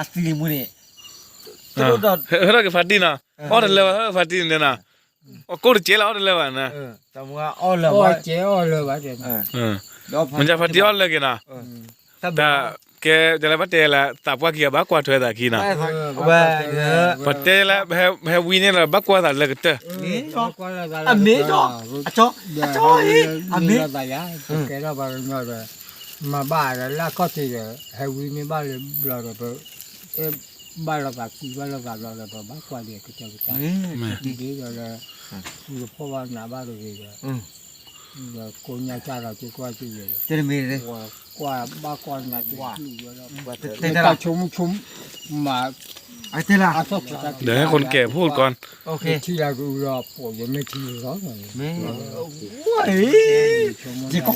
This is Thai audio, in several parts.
asli mune terus dah hera ke fadi na order lewa fadi ni na kau cela order lewa na semua all Oh, cewek lo baca. menja fadi order lagi na dah ke jalan pate la tapwa kia bakwa tu ada kina pate la he wini la bakwa tak lagi tu ame cho acho ame cái đó bảo nhau rồi mà bà là có gì rồi hay vì mình bà là rồi bà là bà bắt qua đi cái chỗ cái đi rồi là người phụ nữ nào bà rồi rồi cô nhà cha là chỉ qua chỉ rồi thế mình qua ba con là thế là chúng mà thế là đểคนแก่พูดก่อน ok thì là rồi phổ biến mấy thì đó rồi chỉ có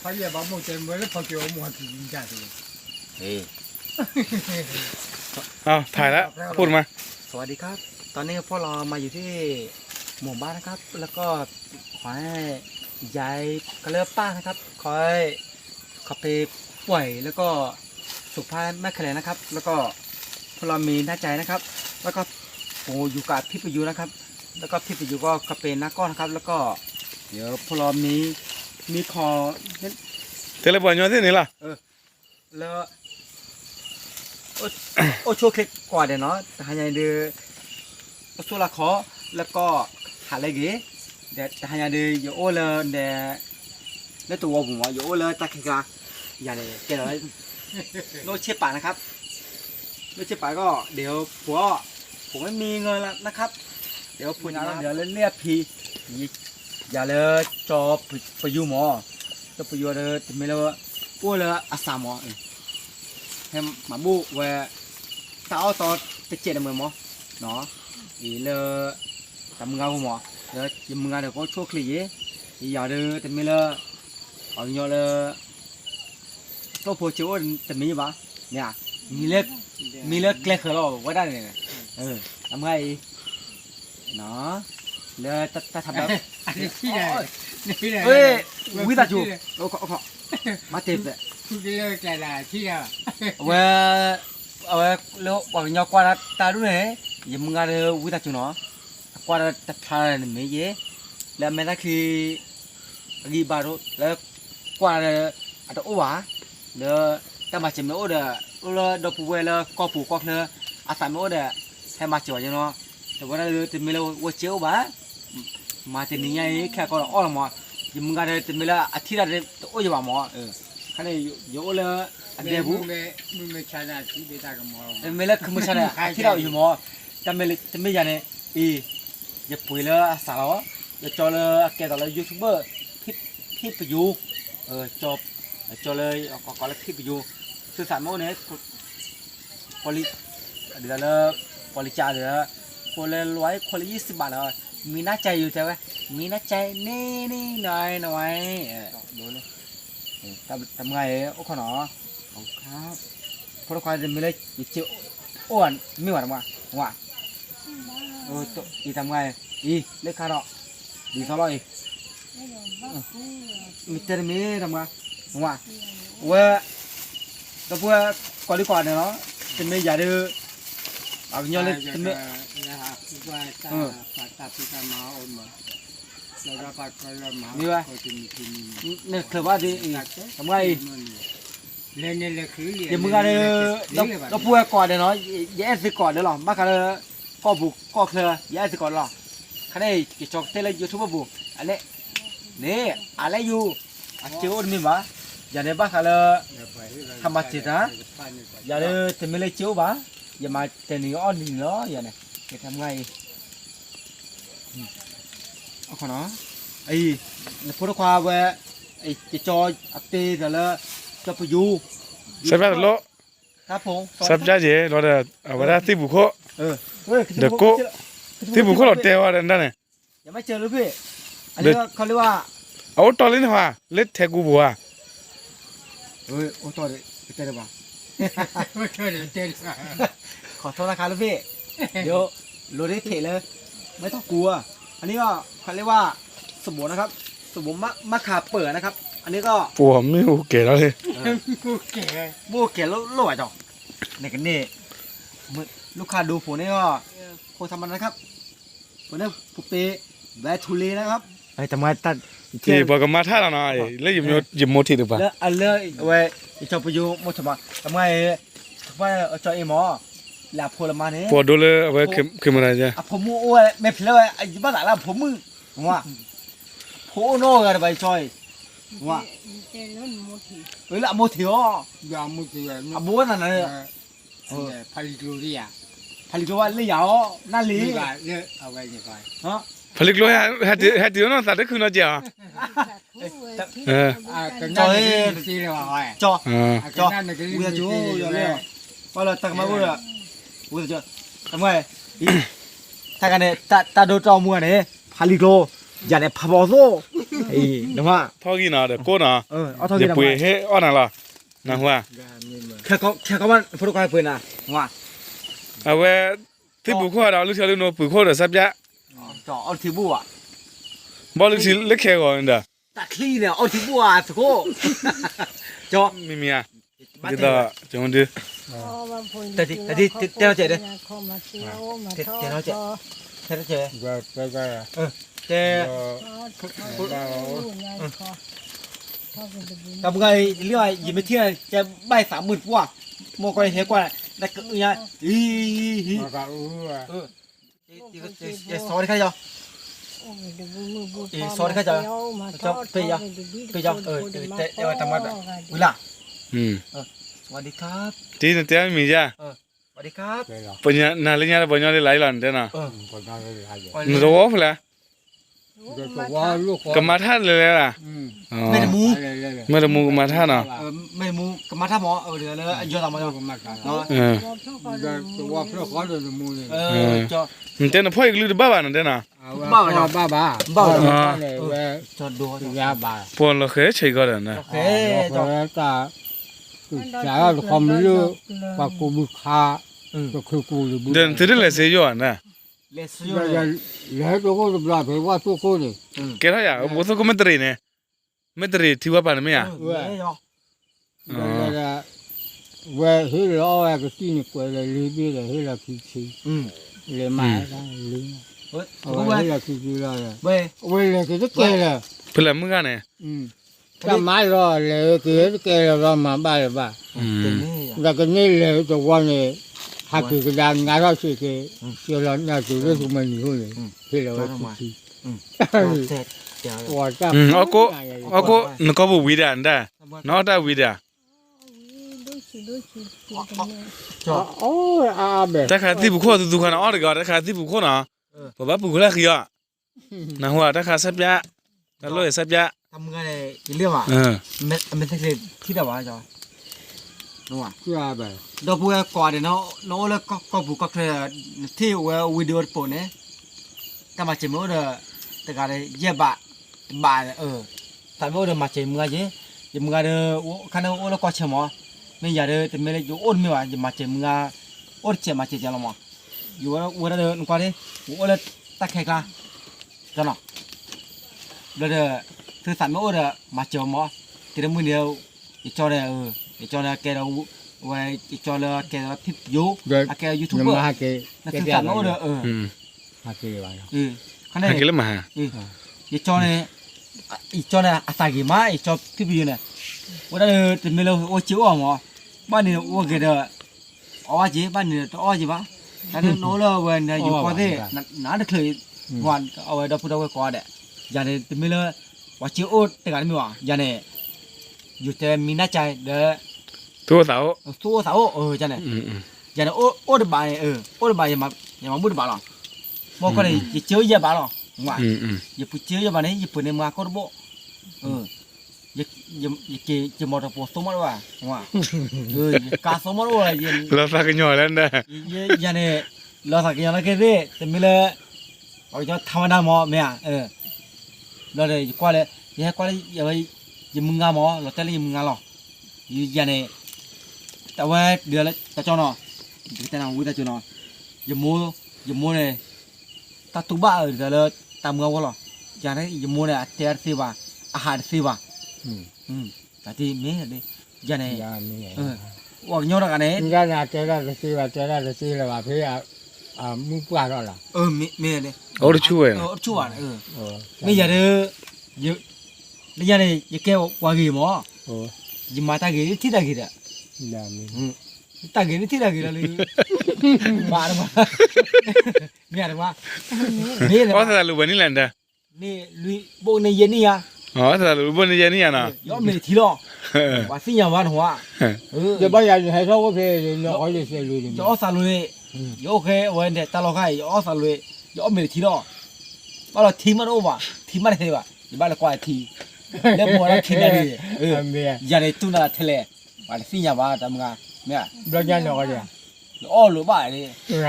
bây giờ bảo một tiền mới phải kiểu một thì trả thì เอาถ่ายแล้วพูดมา สวัสดีครับตอนนี้พวกเรามาอยู่ที่หมู่บ้านนะครับแล้วก็ขอให้ยายกระเลือป้านะครับขอให้เขาไปป่วยแล้วก็สุขภาพไม่แข็งแรงนะครับแล้วก็พวกเรามีหน้าใจนะครับแล้วก็ผมอยู่กับพี่ประยุนะครับแล้วก็พี่ประยุก็เป็นนักก้อนนะครับแล้วก็เดี๋ยวพวกเรามีคอ เทเลบอลย้อนที่นี่ล่ะ แล้วโอชัวคลิกกว่าเดี๋ยวเนาะหายใจเดือโอชัวละคอแล้วก็หาอะไรเงี้ยเดี๋ยวหายใจเดืออยู่โอเลยเดี๋ยวแล้วตัวผมว่าอยู่โอเลยตะคิกาอย่างนี้เกี่ยวกับโลเชี่ยป่านะครับโลเชี่ยป่าก็เดี๋ยวผมไม่มีเงินแล้วนะครับเดี๋ยวพูดนะเดี๋ยวเรียกพี่อย่าเลยจอไปอยู่หมอจะไปอยู่เลยแต่ไม่เลยโอเลยอาสาหมอให้มาบุกว่าถ้าเอาต่อจะเจ็ดมือมั้งเนาะอีเลยทำงานหมอแล้วยังมึงงานเดี๋ยวก็โชคดีอีอย่าเด้อแต่ไม่เลยเอาเยอะเลยก็พอเชื่อจะมีบ้างเนี่ยมีเล็กเกล็ดเหรอว่าได้เนี่ยทำไงเนาะเลยจะทำแบบ ที่ไหนที่ไหน เฮ้ยวิตาจูโอ้ขอมาเต็มเลย ที่เลิกแต่ละที่อ่ะ เอาไว้แล้วบอกยอกว่าตาดูเนี่ยยังมึงอะไรวิตาจูเนาะกว่าจะทานอะไรไม่เยอะแล้วแม้แต่คือรีบารุแล้วกว่าอัตโอวะแล้วแต่มาเจอไม่โอเด้อแล้วดอกปูเวลก็ปูก็เลยอาศัยไม่โอเด้อให้มาเจอยังเนาะแต่ว่าเราจะไม่เราว่าเจ้าบ้ามาที่นี่ยังแค่ก็อ้อมมายังมึงอะไรจะไม่ละอาทิตย์ละโอ้ยว่าหมอคันนี้อยู่เลยอันเดียวมึงไม่ชนะที่ได้กันมอ ไม่ละคือไม่ใช่เนี่ยที่เราอยู่หมอจะไม่ยันเนี่ยอย่าปุ๋ยเลยสาวอย่าจอเลยแกต่อเลยยูทูบเบอร์ที่ไปอยู่จอเลยก็เลยที่ไปอยู่สื่อสารโม้เนี่ยพอลิเดี๋ยวเลยพอลิจ่าเดี๋ยวพอเลยร้อยคนละ20 บาทเลยมีน้าใจอยู่ใช่ไหมมีน้าใจนี่หน่อยดูเลยทำไงโอ้ขนอครับพอเราควายจะมีเลยเจียวอ้วนไม่หวานว่าตัวอีทำไงอีเล็กคาร์ดดีสลอยมีเจอมีทำไงว่าตัวพวกก่อนดีกว่าเนี่ยเนาะจะไม่อย่าดื้อเอาเงี้ยเลยจะไม่นี่วะเนี่ยคือว่าดีทำไงอย่ามึงอะไรเราพูดก่อนเดี๋ยวเนาะอย่าแอบสิก่อนเดี๋ยวหรอมากันเลยก็บุกก็เคลียร์อย่าแอบสิก่อนหรอคันนี้จะจอกเตะเลยยูทูบบุกอันนี้นี่อะไรอยู่เจ้ามีบ้าอย่าเนี่ยบ้ากันเลยทำมาจิตนะอย่าเลยจะไม่เลยเจ้าบ้าอย่ามาแต่หนีอ้อนหนีเนาะอย่าเนี่ยจะทำไงเอาขอเนาะไอ้พูดความว่าไอ้จะจอยอัปเดตเดี๋ยวเลยจะไปอยู่ สับจ้าโล ครับผม สับจ้าเจเราเดี๋ยววันที่บุกเขาเด็กโก้ที่บุกเขาเราเตะว่าเดินได้เนี่ย ยังไม่เจอเลยพี่อันนี้เขาเรียกว่า เอาตอนนี้นะเล็ดแทกูบัว โอ้ต่อเลยเจอเลยป่ะ ไม่เคยเจอ ขอโทษนะครับลูกพี่เดี๋ยวโรดเทเลยไม่ต้องกลัวอันนี้ก็เขาเรียกว่าสมุนนะครับสมุนมะขามเปิดนะครับอันนี้ก็ ปัวไม่โอเคแล้วเลย กูเก๋ โบเกลโลไหวจ่อ ในกันนี่ลูกค้าดูผมนี่ก็โคตรธรรมดานะครับผมเนี่ยผมเปแบทูลีนะครับไอ้ทำไมตัด ที่บอกกับมาท่าแล้วนะแล้วยิมโมทีหรือเปล่า แล้วอันเลือกไว้จะไปอยู่หมดสมัครทำไมจอยหมอหลับพลมาเนี่ย พอดูเลยเอาไว้ขึ้นมาได้จ้ะ ผมมืออ้วนไม่ผิดแล้วไอ้บ้านไหนล่ะผมมือว่าผมโน่กันไปจอยว่าเฮ้ยละโมทิโอย ามุติเลย อ่ะบัวนั่นน่ะ พาลิโลเรีย ผลิตว่าเลี้ยวนั่นลี นี่ก็เนี่ยเอาไว้นี่ไป ฮะ ผลิตเลยฮะเดี๋ยวน้องตัดได้คืนแล้วจ้ะเออ แต่นั่นนี่ที่เราไว้ จอ อ่า จอกูจะจูอยู่แล้วว่าเราตักมากูจะกูจะทำไมถ้ากันเนี่ยตาดูจอมัวเนี่ยผลิตโลอย่าเนี่ยพะบอโซไอ้เดี๋ยวว่า ทอกี้นะเดี๋ยวกูนะ เอาเท่า เดี๋ ที่ ยว ทำ ปุย มา เฮ้อ้อน่ะล่ะนะหัว แค่เขามันพูดกันเพื่อนนะว่า เอาไว้ที่บุคคลเราลูกชายลูกน้องบุคคลเดี๋ยวสับยะ จอเอาที่บัว บอกลูกศิษย์เล็กแค่ก่อนเด้อ ตะคลีเนี่ยเอาที่บัวสกุจอ ไม่มีอ่ะเดี๋ยวจะมาดู แต่ที่เราเจอเด้ที่เราเจอเจอ ไปไป เจอกับไงเรียกว่ายิงไปเที่ยวจะใบ30,000กว่าโมก็เห็นกว่าแต่ก็เนี่ยมาก็จะสอนใครจ๊ะสอนใครจ๊ะจ๊ะไปจ๊ะแต่ว่าทำไมแบบเวลา สวัสดีครับ ที่นั่นเจ้ามีจ้ะ สวัสดีครับ ปัญญานาฬิกาปัญญาเลยไหลหลังเด้อนะ คนนั้นเลยหาย มันจะว่าเปล่า ว่าลูก กมาท่าเลยล่ะอ๋อ ไม่ได้มู ไม่ได้มูกมาท่าเนาะ ไม่มูกับมาถ้าหมอเดี๋ยวเลยยอดทำมาเนาะ เออ ว่าเพื่อขอเดินมูเลย จอ มันเต้นพ่ออีกลือบ้าบ้านนั่นเด้อนะ บ้าเลยเว้ย จอดู ยาบ้า พอเราเคยใช้ก็ได้นะ โอเค จอตาจะเอาความรู้ปากกูบุคาก็คือกูเลยบุ เดินถือเลยเสียอยู่นะ เลส เดี๋ยวแล้วตัวกูจะปลาไปว่าตัวกูเลย แกท่าอย่างบุษก็ไม่ตรีเนี่ยไม่ตรีที่ว่าปานไม่อ่ะ เว้ยจอ เว้ยเฮ้ยเราเอาก็ที่นี่กูเลยรีบเลยเฮ้ยเราคิดสิเลยมาได้เลย เฮ้ย เฮ้ยเราคิดเลย เว้ย เว้ยเลยก็จะเกลเลย เพื่อนมึงกันเนี่ย ก็มารอเลยก็จะเกลเรามาบ้าเลยบ้า แล้วก็นี่เลยตัววันนี้หากคือการงานเราสิคือเชื่อเราน่าจะรู้สึกมันอยู่เลยที่เราคิด เสร็จเดี๋ยว ว่าจะ เอาก็นึกว่าวิดาอันได้นอกจากวิดา จอ โอ้อาเบะ แต่ขาที่บุคคลทุกคนอ๋อเดี๋ยวแต่ขาที่บุคคลนะเพราะว่าบุคคลแรกคือนะหัวแต่ขาสับยะแต่ลอยสับยะ ทำไงเรื่องอ่ะมันจะที่เดียวจอนัว คืออาเบะ ดอกบัวกอดเนาะน้องเลยก็บุกก็คือที่ว่าวิดีโอปุ่นเนี่ยแต่มาเจอเด้อแต่ก็เลยเย็บบ่าแต่เมื่อเด้อมาเจอมือเยมือเด้อคันโอ้แล้วก็เชื่อมั้ยไม่อยากเด้อแต่ไม่เลยอยู่อ้นไม่ว่าจะมาเจอมืออ้นเจอมาเจอจังละมั้งอยู่ว่าเด้อนึกว่าเด้ออ้นเลยตะแคกะจังเนาะเด้อคือสั่นเมื่อเด้อมาเจอมั้งแต่เดี๋ยวมือเดียวอีจอเด้ออีจอเด้อแกเราว่าอีจอเด้อแกเราทิปยูแกยูทูบเบอร์ มาเก นั่นคือสั่นเมื่อเด้อมาเกว่า คันนี้ ฮักกิลมา อีจอเนี่ยอาศัยกี่มาอีจอทิปยูเนี่ยว่าเด้อแต่ไม่รู้ว่าจิ้วอ่ะมั้งบ้านนี้ว่าเกิดอ๋อจีบ้านนี้ตัวอ๋อจีบ้าแต่เนี่ยโน้ตว่าเนี่ยอยู่ก่อนที่นั่นเคยวันเอาไว้ดับพูดเอาไว้ก่อนเด้อย่างนี้แต่ไม่รู้ว่าจิ้วแต่กันไม่ว่าอย่างนี้อยู่แต่มีน่าใจเด้อ ตัวสาว ตัวสาวจังเนี่ยอย่างนี้โอ้เดบายโอ้เดบายยังมาบุดบาลบอกก็เลยจะเจอเยอะบาลว่าอย่าพูดเจอเยอะบาลนี่อย่าพูดในมาก็รู้อย่ามอเตอร์โพสต์มาว่ากาสมาว่ายัน เราสักหน่อยแล้วนะ ยันเนี่ยเราสักยันอะไรกันดิแต่ไม่เลยเอาจะทำอะไรมั้งเนี่ยเราเลยกว่าเลยยังกว่าเลยยังมึงงามั้งเราแต่เลยมึงงาหรอยันเนี่ยแต่ว่าเดี๋ยวเลยตาจอนอ่ะแต่เราวิ่งตาจอนอ่ะยังมัวเลยตาตุบ้าเดี๋ยวเลยตามเงาก็หรอยันเนี่ยยังมัวเลยเตะสิบ้าอาหารสิบ้าแต่ที่เมื่อเลยยันเนี่ย ว่าโยนกันเนี่ย 你看那这那的谁吧，这那的谁了吧？陪木不干了。 มีเนี่ย အော်ချူရဲ့ ชั่ว哦。 ไม่อย่าเด้อนี่อย่าเนี่ยอย่าแก้วากีมั้ง 哦。 ยิมาตากีที่ตากีอ่ะ 那没。ตากีที่ตากีเลยบ้าหรือเปล่าเนี่ยหรือเปล่านี่เลย ဟောသာလူပဲနိလန်တာ นี่ลุยโบในเย็นนี่อ่ะ ဟောသာလူဘယ်နေရနေရနာ ย้อมไม่ทีหรอกว่าสิ่งอย่างวันหัว 这把人还说我陪人家好些些路的。 ย้อมสาลุยย้อมแค่วันเดียตลอดแค่ย้อมสาลุยย้อมไม่ทีหรอกว่าเราทีมันโอ้บ่ทีมันเท่บ่ยี่บ้านเรากว่าทีแล้วมัวเราทีนั่นเลย没。อย่าได้ตุนอะไรเท่เลยว่าสิ่งอย่างว่าทำงานเนี่ย 不要讲那个的。 อ้อหรือบ่ายนี่ 是吧？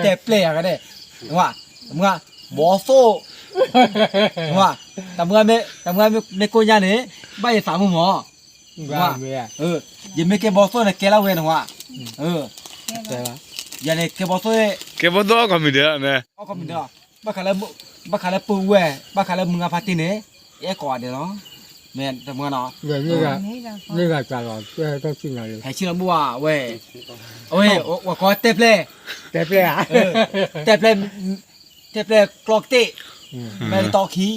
แต่เปลี่ยนกันเนี่ยว่าทำงานบอโซ่ว่าทำงานไม่โกยาเนี่ยบ้านสามหมอ 没。ยังไม่เก็บบอโซ่เนี่ยแกเล่าเว้นว่า对吧？ ยันเนี่ยแกบอโซ่เนี่ย ကဲဘောတော့ကမီတဲ့နဲ อ๋อก็มีเด้อบ้าขาแล้วปูแหวบ้าขาแล้วมึงอาพาติเนี่ยเอ๊ะก่อนเดี๋ยวเนาะแม่ทำงานเนาะ 那个咋了？这都去哪里？ ให้ชื่อบัวเว้ยโอ้ยว่าก็เตะเพล 在这啊？ เตะเพลกลอกเตะไม่ตอขี้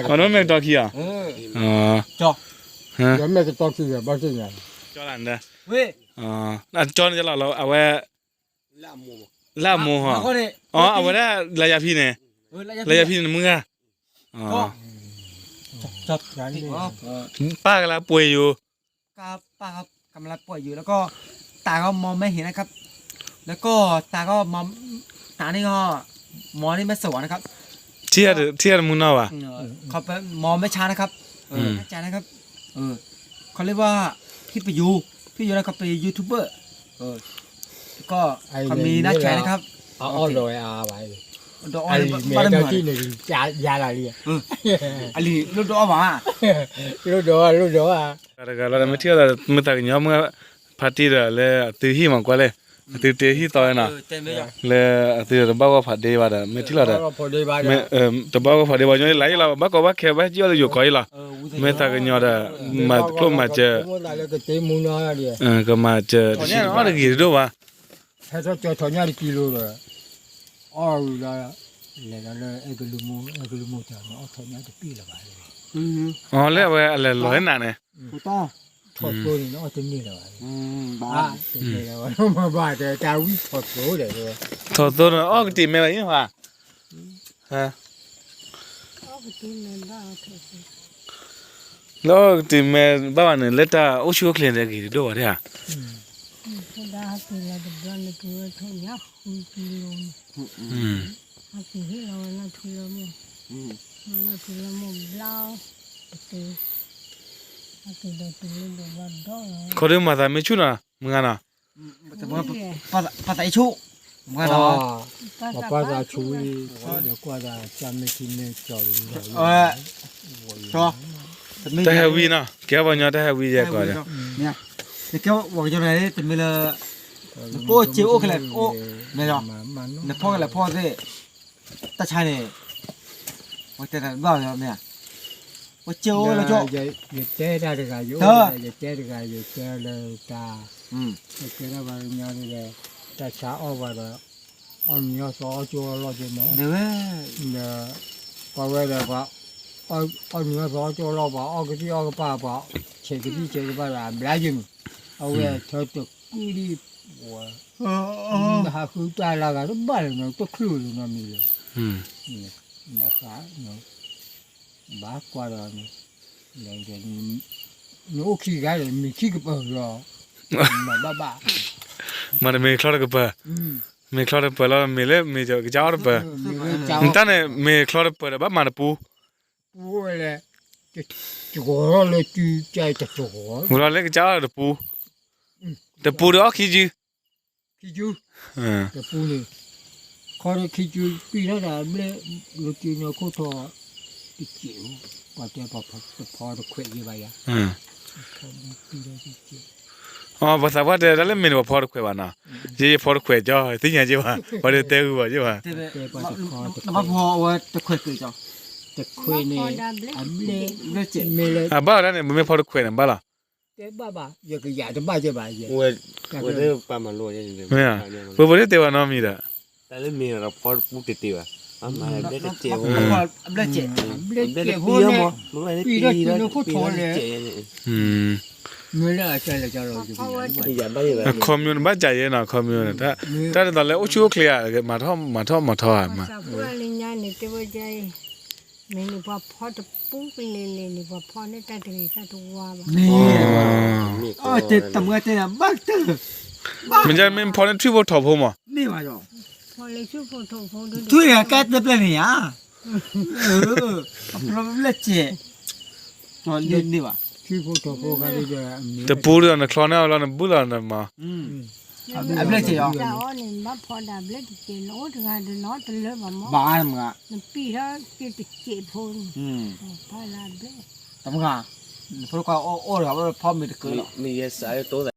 ခေါနော်မဲတော့ခီอ่ะအော် จ่อ ဟမ် 有那个到处的，不是的。 ကျော်လန်တဲ့ เว้ย အော်အဲ့ကျော်နေကြလောက်အဝဲလာမောဟာ ก็เนี่ย အော်အဝဲလာရပြီနေ လာရပြီနေမငါအော် จับ ป้าကလာပွေอยู่ ครับป้าครับกำลังป่วยอยู่แล้วก็ตาก็มองไม่เห็นนะครับ แล้วก็ตาก็มองตานี่ก็มองนี่ไม่สว่างนะครับ เทียมุนเอาอ่ะ เขาไปมองไม่ช้านะครับเข้าใจนะครับเขาเรียกว่าพี่ประยูนะครับเป็นยูทูบเบอร์ก็เขามีนักแข่งนะครับ 哦，对啊，喂。 ดอก 哎， บ้าน 没 เหมื 到 อน 地里加哪里？ อันนี้ลูกดอกหมา 路走啊。 ဒါကလာမထီရမတကညမဖတ်တီရလေတီဟီမကွာလေတီဟီတော်ရနာ เต็มเลยจ้ะ လေတီရဘာဝဖတ်ဒေးပါဒမထီလာဒ 跑对吧？ မေတဘာဝဖတ်ဒေးပါညလိုက်လာဘကောဘခဲဘကြောရကိုလာမေတကညရမကလမချေ 我拿那个对木那里，ကမချေဘာရကြီးတော့ပါ 他说叫他家的记录了，二了，那个路木讲，他家的闭了吧？ ဟောလေဝဲလေလွဲနာနေ ถูกต้อง 他说的那真的了吧？ บ้า 啊，真的了，我们把这单位他说的是。 သောသောအော်တီမဲရင်ဟာဟမ်လောတီမဲဘာဝနဲ့လက်တာအုပ်ရှုခလင်တဲ့ကြီးတော့ရတဲ့ Sudah hasilnya depan itu tuh hulum. Hati hilau na tulamu. Na tulamu blau. Itu. Hati dah tulu dah badai. ခေါ်ရမှာသာမချူနာမငါနာ แต่ว่าภาษาอิชุมันก็เนาะ 我把它处理，我挂在下面去那找人家。 ชอ တဲ့ဟဝီနာကဲဘာညာတဲ့ဟဝီရဲ့ကွာလေ เนี่ยแต่แกบอกจะไหนแต่ไม่เลยโป้เจียวโอ้ขนาดโอ้ไม่หรอเนี่ยพ่อกันแหละพ่อสิตาชายเนี่ยว่าแต่บ้าเนี่ยว่าเจียวแล้วจ้ะ 也摘它这个油，也摘这个，也摘了它，也摘了把人家那个在下二把的，你要烧就老就没， เดี๋ยว 那把外的把，你要烧就老把，二个把，切个把啦，不来劲，外他都故意我，还后端那个都办了，都扣了那没了，那啥那。把挂到那个你屋企个人没去个包了，爸， မနမေခလာကပါမေခလာပလာမေလေမေကြောကြောရပါအန်တနဲ့မေခလာပရဘာမနပူ 我嘞，这个了就在这做， ဟူလာလေကြောရပူတပူတော့ခီကြီး 啤酒， ဟမ် 这不呢，看着啤酒比那啥没，我就那口头的酒，把这把的快一把呀， ဟမ် 比那的酒， ဟောဘာသာဘာတဲ့လည်းမင်းဘာဖော်ခွဲပါနာရေးဖော်ခွဲကြောသိညာကြီးပါဘာတဲ့တဲဘူးပါကြီးပါ แต่แล้วพอว่าจะคุยกันจ้ะ 这快呢，啊没了， အဘာလည်းမေဖော်ခွဲနေဘာလား 这爸，也个眼睛吧这吧也。我这爸妈落下去的。没啊，不不是对吧？那米的，但是没有了，跑不得对吧？啊妈呀，这个姐夫，不来接，这个逼么？我来逼了，逼了姐。嗯，没了，这了这了就不一样。你讲吧，也คอมมิวนิบ้าใจเย็นนะคอมมิวนิแต่ตอนแรกโอชิโอเคลียร์มาท่อมามา စာပွားလေးညာနေတဝကြဲမင်းတို့ဘာဖော်တပူးပင်းလေးလေးနေဘာဖော်နေတဲ့တည်းကတော့ဝါပါ นี่อ๋อเจ็ดตำเงเจ็ดบักเตอร์ มันจะมันพอในทริปถอดผมอ่ะ นี่มาจ้ะ ဖော်လေးစုဖို့ထုတ်ဖို့တို့ ช่วยแกเต็มเลยเนี่ยเพราะเล็กเจ็ดตอนเรียนนี่ว่ะ 去不着不干的这。 แต่ปูเรื่องนะคลอนเอาแล้วนะบุลานะมา อับเล็กเจ็ดอ๋อ จ้าอ๋อนี่มาဖော်တာဘလက်ကျေလို့တကားတော့တလဲပါမော บ้านมึงอ่ะ ပြီးတော့ကျေကျေဖို့ဖာလာဘလက် ตำงาเพราะก็โอ้โอ้เราพ่อมีตะเกียบ 你也是爱多的。